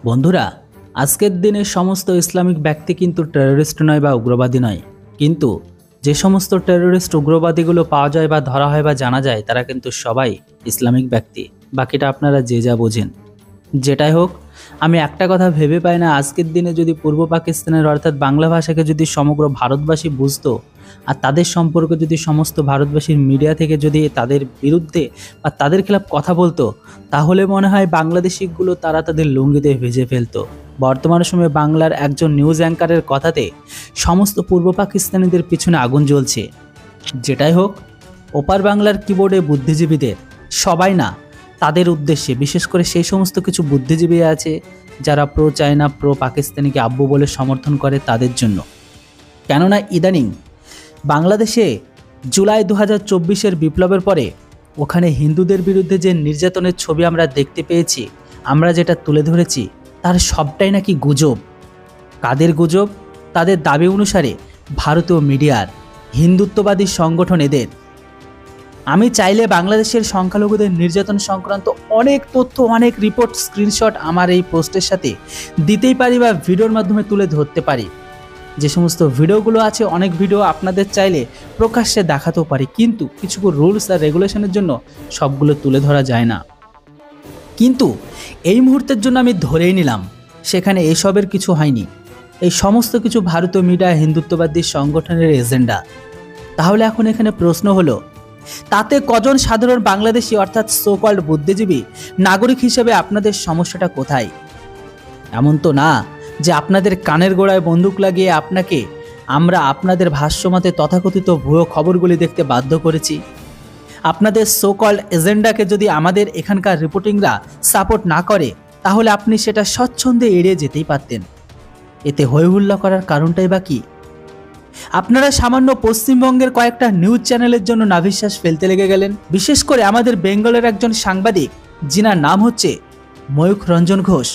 বন্ধুরা, আজকের দিনে সমস্ত ইসলামিক ব্যক্তি কিন্তু টেররিস্ট নয় বা উগ্রবাদী নয়, কিন্তু যে সমস্ত টেররিস্ট উগ্রবাদীগুলো পাওয়া যায় বা ধরা হয় বা জানা যায় তারা কিন্তু সবাই ইসলামিক ব্যক্তি। বাকিটা আপনারা যে যা বোঝেন। যেটাই হোক, আমি একটা কথা ভেবে পাই না, আজকের দিনে যদি পূর্ব পাকিস্তানের অর্থাৎ বাংলা ভাষাকে যদি সমগ্র ভারতবাসী বুঝতো আর তাদের সম্পর্কে যদি সমস্ত ভারতবাসীর মিডিয়া থেকে যদি তাদের বিরুদ্ধে বা তাদের খেলাফ কথা বলতো, তাহলে মনে হয় বাংলাদেশিগুলো তারা তাদের লুঙ্গিতে ভেজে ফেলতো। বর্তমান সময়ে বাংলার একজন নিউজ অ্যাঙ্কারের কথাতে সমস্ত পূর্ব পাকিস্তানিদের পিছনে আগুন জ্বলছে। যেটাই হোক, ওপার বাংলার কিবোর্ডে বুদ্ধিজীবীদের, সবাই না, তাদের উদ্দেশ্যে বিশেষ করে সেই সমস্ত কিছু বুদ্ধিজীবী আছে যারা প্রো চায়না প্রো পাকিস্তানিকে আব্বু বলে সমর্থন করে তাদের জন্য। কেননা ইদানিং বাংলাদেশে জুলাই 2024-এর বিপ্লবের পরে ওখানে হিন্দুদের বিরুদ্ধে যে নির্যাতনের ছবি আমরা দেখতে পেয়েছি, আমরা যেটা তুলে ধরেছি, তার সবটাই নাকি গুজব। কাদের গুজব? তাদের দাবি অনুসারে ভারতীয় মিডিয়ার, হিন্দুত্ববাদী সংগঠন এদের। আমি চাইলে বাংলাদেশের সংখ্যালঘুদের নির্যাতন সংক্রান্ত অনেক তথ্য, অনেক রিপোর্ট, স্ক্রিনশট আমার এই পোস্টের সাথে দিতেই পারি বা ভিডিওর মাধ্যমে তুলে ধরতে পারি। যে সমস্ত ভিডিওগুলো আছে, অনেক ভিডিও আপনাদের চাইলে প্রকাশ্যে দেখাতেও পারি, কিন্তু কিছু রুলস আর রেগুলেশনের জন্য সবগুলো তুলে ধরা যায় না। কিন্তু এই মুহূর্তের জন্য আমি ধরেই নিলাম সেখানে এসবের কিছু হয়নি। এই সমস্ত কিছু ভারতীয় মিডিয়া, হিন্দুত্ববাদী সংগঠনের এজেন্ডা। তাহলে এখন এখানে প্রশ্ন হলো, তাতে কজন সাধারণ বাংলাদেশি অর্থাৎ সোকল্ড বুদ্ধিজীবী নাগরিক হিসেবে আপনাদের সমস্যাটা কোথায়? এমন তো না যে আপনাদের কানের গোড়ায় বন্দুক লাগিয়ে আমরা আপনাদের ভাষ্যমতে তথাকথিত ভুয়ো খবরগুলি দেখতে বাধ্য করেছি। আপনাদের সোকল্ড এজেন্ডাকে যদি আমাদের এখানকার রিপোর্টিংরা সাপোর্ট না করে, তাহলে আপনি সেটা স্বচ্ছন্দে এড়িয়ে যেতেই পারতেন। এতে হইহুল্লা করার কারণটাই বা কি? আপনারা সামান্য পশ্চিমবঙ্গের কয়েকটা নিউজ চ্যানেলের জন্য নাভিশ্বাস ফেলতে লেগে গেলেন। বিশেষ করে আমাদের বেঙ্গলের একজন সাংবাদিক, যিনার নাম হচ্ছে ময়ূখ রঞ্জন ঘোষ।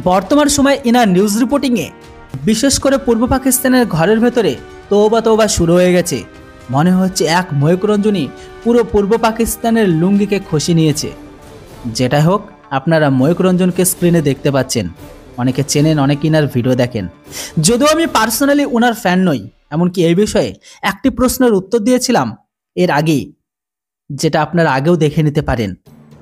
বর্তমান সময়ে ইনার নিউজ রিপোর্টিংয়ে বিশেষ করে পূর্ব পাকিস্তানের ঘরের ভেতরে তৌবা শুরু হয়ে গেছে। মনে হচ্ছে এক ময়ূখ রঞ্জনই পুরো পূর্ব পাকিস্তানের লুঙ্গিকে খসে নিয়েছে। যেটাই হোক, আপনারা ময়ূখ রঞ্জনকে স্ক্রিনে দেখতে পাচ্ছেন, অনেকে চেনেন, অনেকে ইনার ভিডিও দেখেন। যদিও আমি পার্সোনালি ওনার ফ্যান নই, এমনকি এই বিষয়ে একটি প্রশ্নের উত্তর দিয়েছিলাম এর আগেই, যেটা আপনারা আগেও দেখে নিতে পারেন।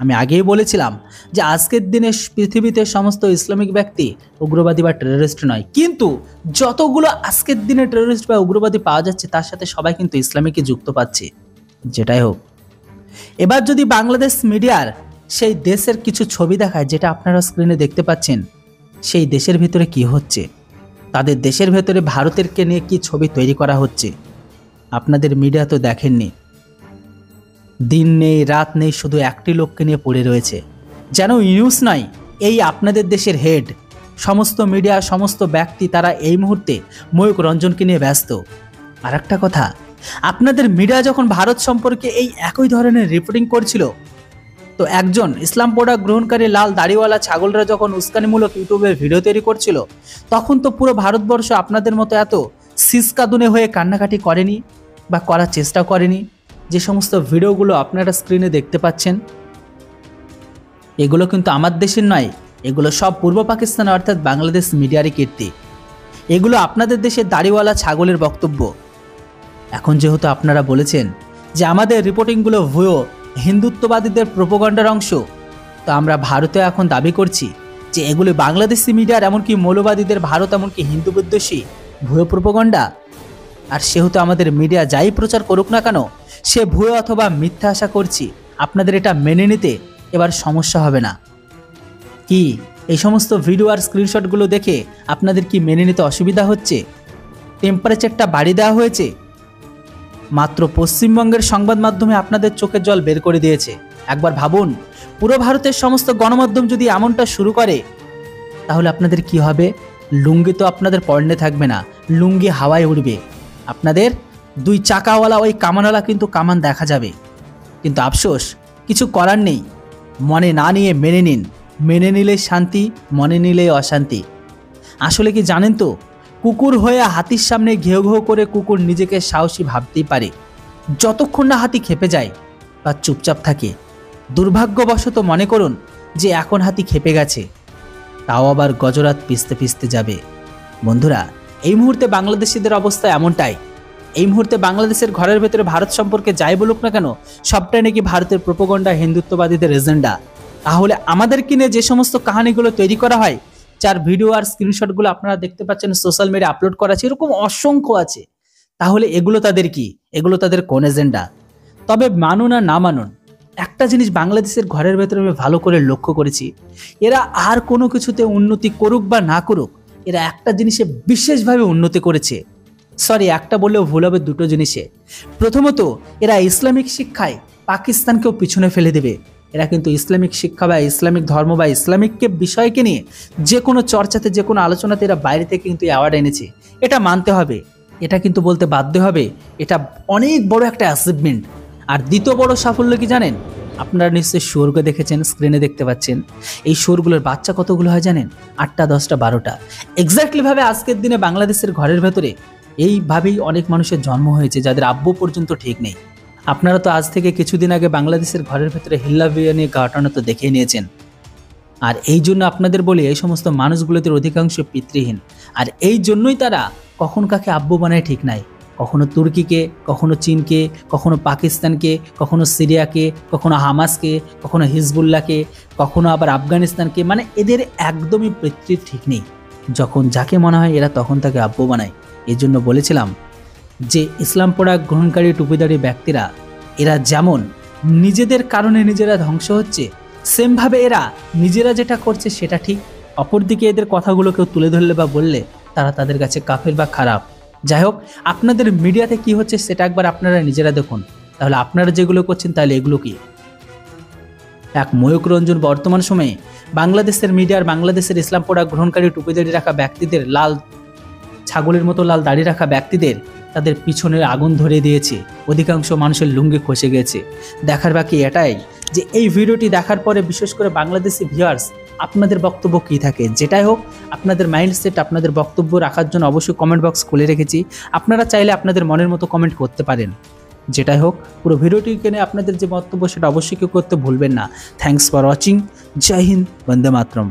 আমি আগেই বলেছিলাম যে আজকের দিনে পৃথিবীতে সমস্ত ইসলামিক ব্যক্তি উগ্রবাদী বা টেররিস্ট নয়, কিন্তু যতগুলো আজকের দিনে টেররিস্ট বা উগ্রবাদী পাওয়া যাচ্ছে তার সাথে সবাই কিন্তু ইসলামিককে যুক্ত পাচ্ছে। যেটাই হোক, এবার যদি বাংলাদেশ মিডিয়ার সেই দেশের কিছু ছবি দেখায়, যেটা আপনারা স্ক্রিনে দেখতে পাচ্ছেন, সেই দেশের ভিতরে কি হচ্ছে, তাদের দেশের ভেতরে ভারতেরকে নিয়ে কি ছবি তৈরি করা হচ্ছে, আপনাদের মিডিয়া তো দেখেননি। দিন নেই রাত নেই, শুধু একটি লোককে নিয়ে পড়ে রয়েছে, যেন নিউজ নয়, এই আপনাদের দেশের হেড। সমস্ত মিডিয়া, সমস্ত ব্যক্তি তারা এই মুহূর্তে ময়ূখ রঞ্জনকে নিয়ে ব্যস্ত। আর একটা কথা, আপনাদের মিডিয়া যখন ভারত সম্পর্কে এই একই ধরনের রিপোর্টিং করছিল, তো একজন ইসলাম প্রোডাক্ট গ্রহণকারী লাল দাড়িওয়ালা ছাগলরা যখন উস্কানিমূলক ইউটিউবে ভিডিও তৈরি করছিল, তখন তো পুরো ভারতবর্ষ আপনাদের মতো এত সিসকাদুনে হয়ে কান্নাকাটি করেনি বা করার চেষ্টা করেনি। যে সমস্ত ভিডিওগুলো আপনারা স্ক্রিনে দেখতে পাচ্ছেন, এগুলো কিন্তু আমার দেশের নয়, এগুলো সব পূর্ব পাকিস্তান অর্থাৎ বাংলাদেশ মিডিয়ারই কীর্তি। এগুলো আপনাদের দেশের দাড়িওয়ালা ছাগলের বক্তব্য। এখন যেহেতু আপনারা বলেছেন যে আমাদের রিপোর্টিংগুলো ভুয়ো, হিন্দুত্ববাদীদের প্রোপাগান্ডার অংশ, তো আমরা ভারতে এখন দাবি করছি যে এগুলি বাংলাদেশি মিডিয়ার, এমনকি মৌলবাদীদের, ভারত এমনকি হিন্দু বিদ্বেষী ভুয়ো প্রোপাগান্ডা। আর সেহেতু আমাদের মিডিয়া যাই প্রচার করুক না কেন, সে ভুয়ো অথবা মিথ্যা। আশা করছি আপনাদের এটা মেনে নিতে এবার সমস্যা হবে না। কি এই সমস্ত ভিডিও আর স্ক্রিনশটগুলো দেখে আপনাদের কি মেনে নিতে অসুবিধা হচ্ছে? টেম্পারেচারটা বাড়িয়ে দেওয়া হয়েছে। মাত্র পশ্চিমবঙ্গের সংবাদ মাধ্যমে আপনাদের চোখের জল বের করে দিয়েছে। একবার ভাবুন, পুরো ভারতের সমস্ত গণমাধ্যম যদি এমনটা শুরু করে, তাহলে আপনাদের কি হবে? লুঙ্গি তো আপনাদের পরনে থাকবে না, লুঙ্গি হাওয়ায় উড়বে। আপনাদের দুই চাকাওয়ালা ওই কামানওয়ালা কিন্তু কামান দেখা যাবে। কিন্তু আফসোস, কিছু করার নেই। মনে না নিয়ে মেনে নিন, মেনে নিলে শান্তি, মনে নিলে অশান্তি। আসলে কি জানেন তো, কুকুর হয়ে হাতির সামনে ঘেউ ঘেউ করে কুকুর নিজেকে সাহসী ভাবতেই পারে যতক্ষণ না হাতি খেপে যায় বা চুপচাপ থাকে। দুর্ভাগ্যবশত মনে করুন যে এখন হাতি খেপে গেছে, তাও আবার গজরাত পিষতে পিষতে যাবে। বন্ধুরা, এই মুহূর্তে বাংলাদেশিদের অবস্থা এমনটাই। এই মুহূর্তে বাংলাদেশের ঘরের ভেতরে ভারত সম্পর্কে যাই বলুক না কেন, সবটাই নাকি ভারতের প্রোপাগান্ডা, হিন্দুত্ববাদীদের এজেন্ডা। তাহলে আমাদের কিনে যে সমস্ত কাহিনীগুলো তৈরি করা হয়, যার ভিডিও আর স্ক্রিনশটগুলো আপনারা দেখতে পাচ্ছেন সোশ্যাল মিডিয়া আপলোড করা আছে, এরকম অসংখ্য আছে। তাহলে এগুলো তাদের কি? এগুলো তাদের কোন এজেন্ডা? তবে মানুন আর না মানুন, একটা জিনিস বাংলাদেশের ঘরের ভেতরে আমি ভালো করে লক্ষ্য করেছি, এরা আর কোনো কিছুতে উন্নতি করুক বা না করুক, এরা একটা জিনিসে বিশেষভাবে উন্নতি করেছে। সরি, একটা বললেও ভুল হবে, দুটো জিনিসে। প্রথমত, এরা ইসলামিক শিক্ষায় পাকিস্তানকেও পিছনে ফেলে দেবে। এরা কিন্তু ইসলামিক শিক্ষা বা ইসলামিক ধর্ম বা ইসলামিককে বিষয়কে নিয়ে যে কোনো চর্চাতে, যে কোনো আলোচনাতে এরা বাইরে থেকে কিন্তু অ্যাওয়ার্ড এনেছে। এটা মানতে হবে, এটা কিন্তু বলতে বাধ্য হবে, এটা অনেক বড় একটা অ্যাচিভমেন্ট। আর দ্বিতীয় বড় সাফল্য কি জানেন? আপনারা নিশ্চয়ই শুয়োরকে দেখেছেন, স্ক্রিনে দেখতে পাচ্ছেন। এই শুয়োরগুলোর বাচ্চা কতগুলো হয় জানেন? 8টা, 10টা, 12টা। এক্স্যাক্টলিভাবে আজকের দিনে বাংলাদেশের ঘরের ভেতরে এইভাবেই অনেক মানুষের জন্ম হয়েছে যাদের আব্বু পর্যন্ত ঠিক নেই। আপনারা তো আজ থেকে কিছুদিন আগে বাংলাদেশের ঘরের ভেতরে হিল্লা বিরিয়ানি ঘটনা তো দেখে নিয়েছেন। আর এই জন্য আপনাদের বলি, এই সমস্ত মানুষগুলোদের অধিকাংশ পিতৃহীন। আর এই জন্যই তারা কখন কাকে আব্বু বানায় ঠিক নাই। কখনো তুর্কিকে, কখনো চীনকে, কখনো পাকিস্তানকে, কখনো সিরিয়াকে, কখনো হামাসকে, কখনো হিজবুল্লাহকে, কখনো আবার আফগানিস্তানকে। মানে এদের একদমই পিতৃ ঠিক নেই। যখন যাকে মনে হয় এরা তখন তাকে আব্বু বানায়। এই জন্য বলেছিলাম যে ইসলাম পড়া গ্রহণকারী টুপিদারি ব্যক্তিরা, এরা যেমন নিজেদের কারণে নিজেরা ধ্বংস হচ্ছে, সেমভাবে এরা নিজেরা যেটা করছে সেটা ঠিক। অপরদিকে এদের কথাগুলো কেউ তুলে ধরলে বা বললে তারা তাদের কাছে কাফের বা খারাপ। যাই হোক, আপনাদের মিডিয়াতে কি হচ্ছে সেটা একবার আপনারা নিজেরা দেখুন। তাহলে আপনারা যেগুলো করছেন তাহলে এগুলো কি? এক ময়ূক রঞ্জন বর্তমান সময়ে বাংলাদেশের মিডিয়ার, বাংলাদেশের ইসলাম পড়া গ্রহণকারী টুপিদারি রাখা ব্যক্তিদের, লাল ছাগলের মতো লাল দাড়ি রাখা ব্যক্তিদের তাদের পিছনের আগুন ধরে দিয়েছে। অধিকাংশ মানুষের লুঙ্গি খসে গেছে। দেখার বাকি এটাই যে এই ভিডিওটি দেখার পরে বিশেষ করে বাংলাদেশি ভিউয়ার্স আপনাদের বক্তব্য কী থাকে। যেটাই হোক, আপনাদের মাইন্ডসেট, আপনাদের বক্তব্য রাখার জন্য অবশ্যই কমেন্ট বক্স খুলে রেখেছি। আপনারা চাইলে আপনাদের মনের মতো কমেন্ট করতে পারেন। যেটাই হোক, পুরো ভিডিওটি নিয়ে আপনাদের যে বক্তব্য সেটা অবশ্যই কেউ করতে ভুলবেন না। Thanks for watching. জয় হিন্দ, বন্দে মাতরম।